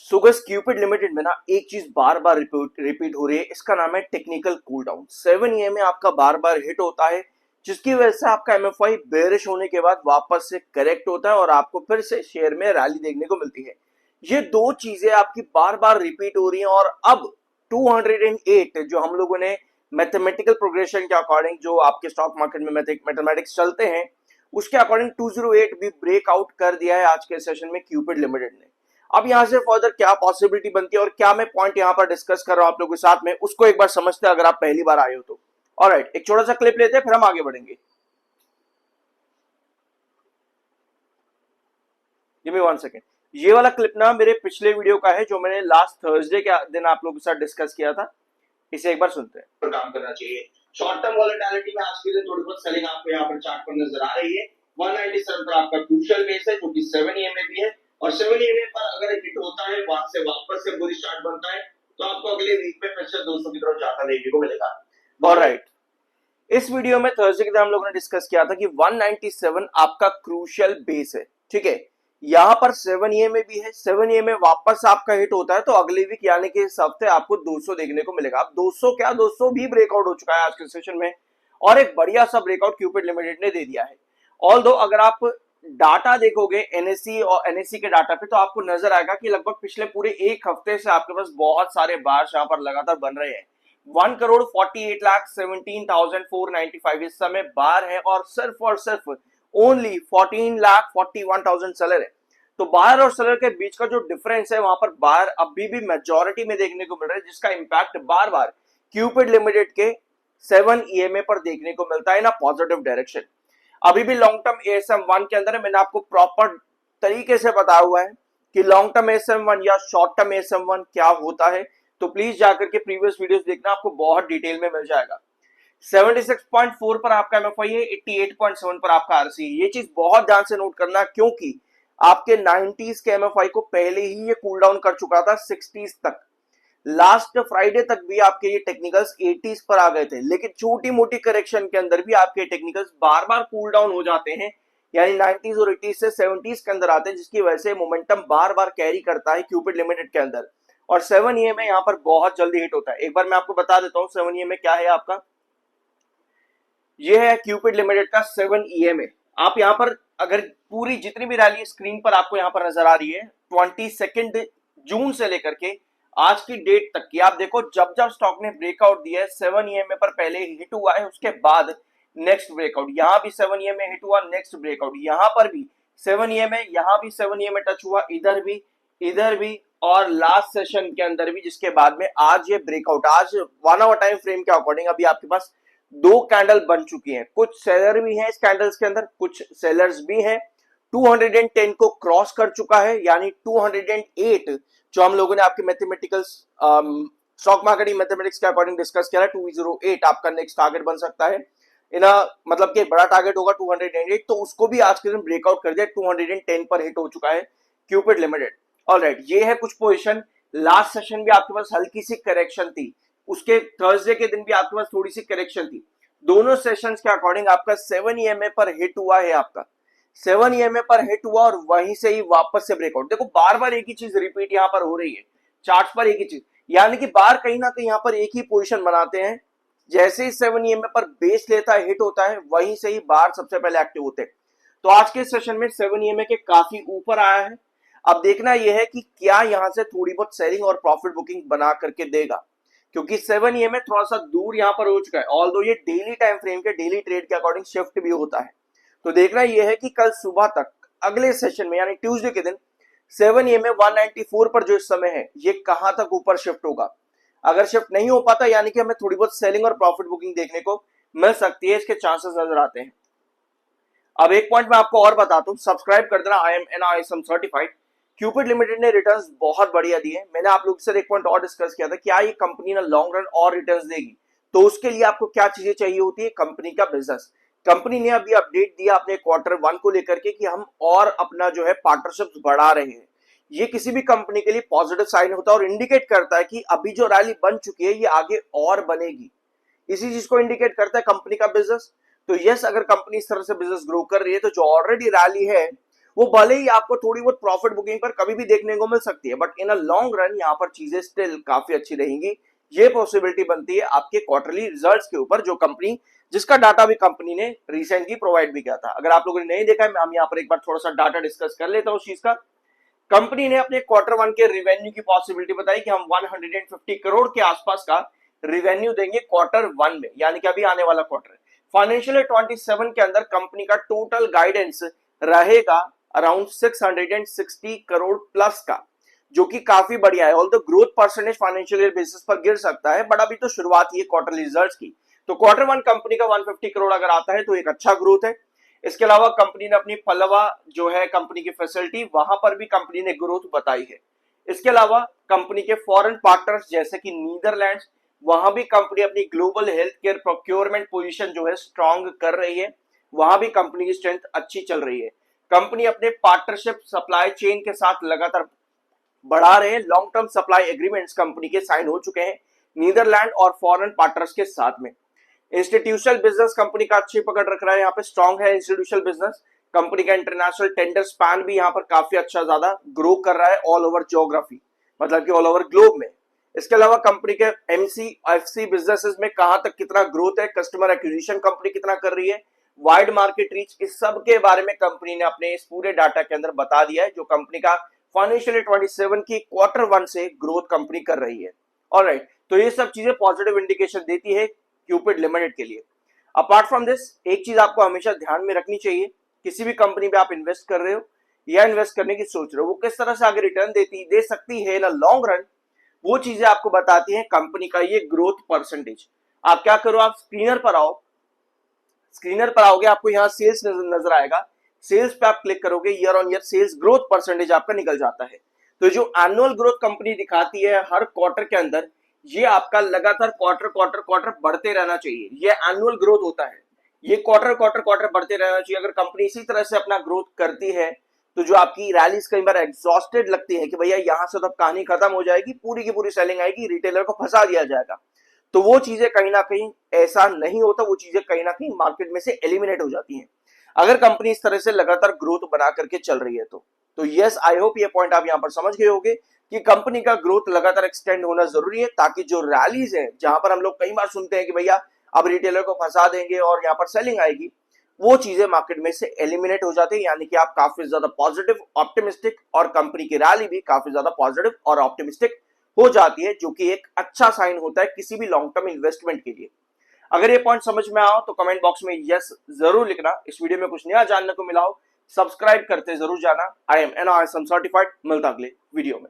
So guys Cupid limited में ना एक चीज बार बार रिपीट हो रही है, इसका नाम है टेक्निकल कूल डाउन। 7 में आपका बार बार हिट होता है, जिसकी वजह से आपका एमएफआई बेरिश होने के बाद वापस से करेक्ट होता है और आपको फिर से शेयर में रैली देखने को मिलती है। ये दो चीजें आपकी बार बार रिपीट हो रही हैं और अब 208 जो हम लोगों ने मैथमेटिकल प्रोग्रेशन के अकॉर्डिंग, जो आपके स्टॉक मार्केट में मैथमेटिक्स चलते हैं, उसके अकॉर्डिंग 208 भी ब्रेकआउट कर दिया है आज के सेशन में क्यूपिड लिमिटेड ने। अब यहां से फर्दर क्या पॉसिबिलिटी बनती है और क्या मैं पॉइंट यहां पर डिस्कस कर रहा हूं आप लोगों के साथ में, उसको एक बार समझते हैं अगर आप पहली बार आए हो तो। ऑलराइट, एक छोटा सा क्लिप लेते हैं फिर हम आगे बढ़ेंगे। Give me 1 second. ये वाला क्लिप ना मेरे पिछले वीडियो का है जो मैंने लास्ट थर्सडे के दिन आप लोगों के साथ डिस्कस किया था। इसे एक बार सुनते हैं। काम करना चाहिए। शॉर्ट टर्म वॉलेटिलिटी में आज के दिन थोड़ी बहुत सेलिंग आपको यहाँ पर चार्ट पर नजर आ रही है। 197 पर आपका क्रूशियल बेस है जो कि 7 EMA भी है और 7 EMA पर अगर हिट होता है, वहां से वापस से बुलिश चार्ट बनता है तो आपको अगले वीक में फिर से 200 की तरफ जाता देखने को मिलेगा। ऑलराइट, इस वीडियो में थर्सडे के दिन हम लोगों ने डिस्कस किया था कि 197 आपका क्रूशियल बेस है, ठीक है। यहां पर 7 EMA भी है, 7 EMA वापस आपका हिट होता है तो अगले वीक यानी कि इस हफ्ते आपको 200 देखने को मिलेगा। अब 200 क्या, 200 भी ब्रेकआउट हो चुका है आज के सेशन में और एक बढ़िया सा ब्रेकआउट क्यूपिड लिमिटेड ने दे दिया है। ऑल्दो अगर आप डाटा देखोगे एनएससी और एनएससी के डाटा पे तो आपको नजर आएगा कि लगभग पिछले पूरे एक हफ्ते से आपके पास बहुत सारे बार्स यहाँ पर लगातार बन रहे हैं। 1,48,17,495 इस समय बार है और सिर्फ ओनली 14,41,000 सेलर है। तो बायर और सेलर के बीच का जो डिफरेंस है वहां पर बायर अभी भी मेजॉरिटी में देखने को मिल रहा है, जिसका इंपैक्ट बार बार क्यूपिड लिमिटेड के 7 EMA पर देखने को मिलता है ना पॉजिटिव डायरेक्शन। अभी भी लॉन्ग टर्म ASM1 के अंदर है, मैंने आपको प्रॉपर तरीके से बताया हुआ है कि लॉन्ग टर्म ASM1 या शॉर्ट टर्म ASM1 क्या होता है, तो प्लीज जाकर के प्रीवियस वीडियोस देखना, आपको बहुत डिटेल में मिल जाएगा। 76.4 पर आपका एमएफआई है, 88.7 पर आपका आरसी है। ये चीज बहुत ध्यान से नोट करना क्योंकि आपके 90s के एमएफआई को पहले ही ये कूल डाउन कर चुका था 60s तक। लास्ट फ्राइडे तक भी आपके ये टेक्निकल्स 80s पर आ गए थे, लेकिन छोटी मोटी करेक्शन के अंदर भी आपके टेक्निकल्स बार बार कूल डाउन हो जाते हैं, यानी 90s और 80s से 70s के अंदर आते हैं, जिसकी वजह से मोमेंटम बार बार कैरी करता है क्यूपिड लिमिटेड के अंदर और 7 EMA यहाँ पर बहुत जल्दी हिट होता है। एक बार मैं आपको बता देता हूँ 7 EMA क्या है आपका। ये है क्यूपिड लिमिटेड का 7 EMA। आप यहाँ पर अगर पूरी जितनी भी रैली स्क्रीन पर आपको यहाँ पर नजर आ रही है 22 जून से लेकर के आज की डेट तक की, आप देखो जब जब स्टॉक ने ब्रेकआउट दिया है 7 EMA पर पहले हिट हुआ है, उसके बाद नेक्स्ट ब्रेकआउट, यहां भी 7 EMA हिट हुआ, नेक्स्ट ब्रेकआउट यहां पर भी 7 EMA, यहां भी 7 EMA टच हुआ, इधर भी और लास्ट सेशन के अंदर भी, जिसके बाद में आज ये ब्रेकआउट, आज 1 आवर टाइम फ्रेम के अकॉर्डिंग अभी आपके पास दो कैंडल बन चुकी हैं। कुछ सेलर भी हैं इस कैंडल्स के अंदर, कुछ सेलर्स भी हैं। 210 को क्रॉस कर चुका है, यानी 208 जो हम लोगों ने आपके मैथमेटिकल स्टॉक मार्केटिंग मैथमेटिक्स के अकॉर्डिंग डिस्कस किया है, 208 आपका नेक्स्ट टारगेट बन सकता है। मतलब कि बड़ा टारगेट होगा 208, तो उसको भी आज के दिन ब्रेकआउट कर दिया, 210 पर हिट हो चुका है क्यूपिड लिमिटेड। ऑलराइट, ये है कुछ पोजीशन। लास्ट सेशन भी आपके पास हल्की सी करेक्शन थी, उसके थर्सडे के दिन भी आपके पास थोड़ी सी करेक्शन थी। दोनों सेशंस के अकॉर्डिंग आपका 7 EMA पर हिट हुआ है, आपका 7 EMA पर हिट हुआ और वहीं से ही वापस से ब्रेकआउट। देखो बार बार एक ही चीज रिपीट यहां पर हो रही है, चार्ट्स पर एक ही चीज, यानी कि बार कहीं ना कहीं यहां पर एक ही पोजीशन बनाते हैं। जैसे ही 7 EMA पर बेस लेता है, हिट होता है, वहीं से ही बार सबसे पहले एक्टिव होते हैं। तो आज के सेशन में 7 EMA के काफी ऊपर आया है। अब देखना यह है कि क्या यहां से थोड़ी बहुत सेलिंग और प्रॉफिट बुकिंग बना करके देगा, क्योंकि 7 EMA थोड़ा सा दूर यहां पर हो चुका है। ऑल्दो ये डेली टाइम फ्रेम के डेली ट्रेड के अकॉर्डिंग शिफ्ट भी होता है। तो देखना यह है कि कल सुबह तक अगले सेशन में यानी ट्यूसडे के दिन 7 EMA 194 पर जो इस समय है, ये कहां तक ऊपर शिफ्ट होगा। अगर शिफ्ट नहीं हो पाता यानी कि हमें थोड़ी बहुत सेलिंग और प्रॉफिट बुकिंग देखने को मिल सकती है, इसके चांसेस नजर आते हैं। अब एक पॉइंट मैं आपको और बताता हूं, सब्सक्राइब कर देना, I am NISM certified. Cupid limited ने रिटर्न्स बहुत बढ़िया दिए। मैंने आप लोग से एक पॉइंट और डिस्कस किया था, क्या ये कंपनी ना लॉन्ग रन और रिटर्न्स देगी, तो उसके लिए आपको क्या चीजें चाहिए होती है, कंपनी का बिजनेस। कंपनी ने अभी अपडेट दिया अपने Q1 को लेकर के कि हम और अपना जो है पार्टनरशिप्स बढ़ा रहे हैं। ये किसी भी कंपनी के लिए पॉजिटिव साइन होता है और इंडिकेट करता है कि अभी जो रैली बन चुकी है ये आगे और बनेगी। इसी चीज को इंडिकेट करता है कंपनी का बिजनेस। तो यस, अगर कंपनी इस तरह से बिजनेस ग्रो कर रही है तो जो ऑलरेडी रैली है वो भले ही आपको थोड़ी बहुत प्रॉफिट बुकिंग पर कभी भी देखने को मिल सकती है, but in a long run यहाँ पर चीजें स्टिल काफी अच्छी रहेंगी। ये पॉसिबिलिटी बनती है आपके क्वार्टरली रिजल्ट्स के ऊपर, जो कंपनी जिसका डाटा भी कंपनी ने रिसेंटली प्रोवाइड भी किया था। अगर आप लोगों ने नहीं देखा है, हम यहाँ पर एक बार थोड़ा सा डाटा डिस्कस कर लेता हूँ उस चीज का। कंपनी ने अपने क्वार्टर वन के रिवेन्यू की पॉसिबिलिटी बताई कि हम 150 करोड़ के आसपास का रिवेन्यू देंगे क्वार्टर वन में, यानी कि अभी आने वाला क्वार्टर। फाइनेंशियल ईयर 27 के अंदर कंपनी का टोटल गाइडेंस रहेगा अराउंड 660 करोड़ प्लस का, जो कि काफी बढ़िया है। Although growth percentage financial year basis पर गिर सकता है, बट अभी तो शुरुआत ही है क्वार्टरली रिजल्ट्स की। तो क्वार्टर वन कंपनी का 150 करोड़ अगर आता है तो एक अच्छा ग्रोथ है। इसके अलावा कंपनी ने अपनी पल्लवा जो है कंपनी की फैसिलिटी, वहां पर भी कंपनी ने ग्रोथ बताई है। इसके अलावा कंपनी के फॉरेन पार्टनर्स जैसे कि नीदरलैंड्स, वहां भी कंपनी अपनी global health care procurement position जो है स्ट्रांग कर रही है, वहां भी कंपनी की स्ट्रेंथ अच्छी चल रही है। कंपनी अपने पार्टनरशिप सप्लाई चेन के साथ लगातार बढ़ा रहे हैं। Long term supply agreements company के साइन हो चुके हैं नीदरलैंड और फॉरेन पार्टनर्स के साथ में। इंस्टीट्यूशनल बिजनेस कंपनी का अच्छी पकड़ रख रहा है, यहाँ पे स्ट्रांग है इंस्टीट्यूशनल बिजनेस। कंपनी का इंटरनेशनल टेंडर स्पैन भी यहाँ पर काफी अच्छा ज्यादा ग्रो कर रहा है ऑल ओवर ज्योग्राफी, मतलब कि ऑल ओवर ग्लोब में। इसके अलावा कंपनी के एमसीएफसी बिजनेसेस में कहां तक कितना ग्रोथ है, कस्टमर एक्विजिशन कंपनी कितना कर रही है, वाइड मार्केट रीच, इस सब के बारे में कंपनी ने अपने इस पूरे डाटा के अंदर बता दिया है, जो कंपनी का फाइनेंशियल ईयर 27 की क्वार्टर वन से ग्रोथ कंपनी कर रही है। ऑलराइट, तो ये सब चीजें पॉजिटिव इंडिकेशन देती है क्यूपिड लिमिटेड के लिए। अपार्ट फ्रॉम दिस, एक चीज आपको हमेशा ध्यान में रखनी चाहिए, किसी भी कंपनी में आप इन्वेस्ट कर रहे हो या इन्वेस्ट करने की सोच रहे हो, वो किस तरह से आगे रिटर्न दे सकती है इन अ लॉन्ग रन, वो चीजें आपको बताती हैं कंपनी का ये ग्रोथ परसेंटेज। आप क्या करो, आप स्क्रीनर पर आओ, स्क्रीनर पर आओगे, आपको यहाँ सेल्स नजर आएगा। सेल्स पे आप क्लिक करोगे, year on year sales growth percentage आपका निकल जाता है। तो जो एनुअल ग्रोथ कंपनी दिखाती है हर क्वार्टर के अंदर, ये आपका लगातार क्वार्टर क्वार्टर क्वार्टर बढ़ते रहना चाहिए, ये एनुअल ग्रोथ होता है। ये क्वार्टर क्वार्टर क्वार्टर बढ़ते रहना चाहिए। अगर कंपनी इसी तरह से अपना ग्रोथ करती है, तो जो आपकी रैलीज कई बार एग्जॉस्टेड लगती है कि भैया यहां से तो कहानी खत्म हो जाएगी, पूरी की पूरी सेलिंग आएगी, रिटेलर को फंसा दिया जाएगा, तो वो चीजें कहीं ना कहीं ऐसा नहीं होता, वो चीजें कहीं ना कहीं मार्केट में से एलिमिनेट हो जाती हैं अगर कंपनी इस तरह से लगातार ग्रोथ बना करके चल रही है। तो यस, आई होप ये पॉइंट आप यहां पर समझ गए होंगे कि कंपनी का ग्रोथ लगातार एक्सटेंड होना जरूरी है, ताकि जो रैलीज है जहां पर हम लोग कई बार सुनते हैं कि भैया अब रिटेलर को फंसा देंगे और यहाँ पर सेलिंग आएगी, वो चीजें मार्केट में से एलिमिनेट हो जाती है, यानी कि आप काफी ज्यादा पॉजिटिव ऑप्टिमिस्टिक और कंपनी की रैली भी काफी ज्यादा पॉजिटिव और ऑप्टिमिस्टिक हो जाती है, जो कि एक अच्छा साइन होता है किसी भी लॉन्ग टर्म इन्वेस्टमेंट के लिए। अगर ये पॉइंट समझ में आओ तो कमेंट बॉक्स में यस जरूर लिखना। इस वीडियो में कुछ नया जानने को मिला हो, सब्सक्राइब करते जरूर जाना। I am an certified. मिलता अगले वीडियो में।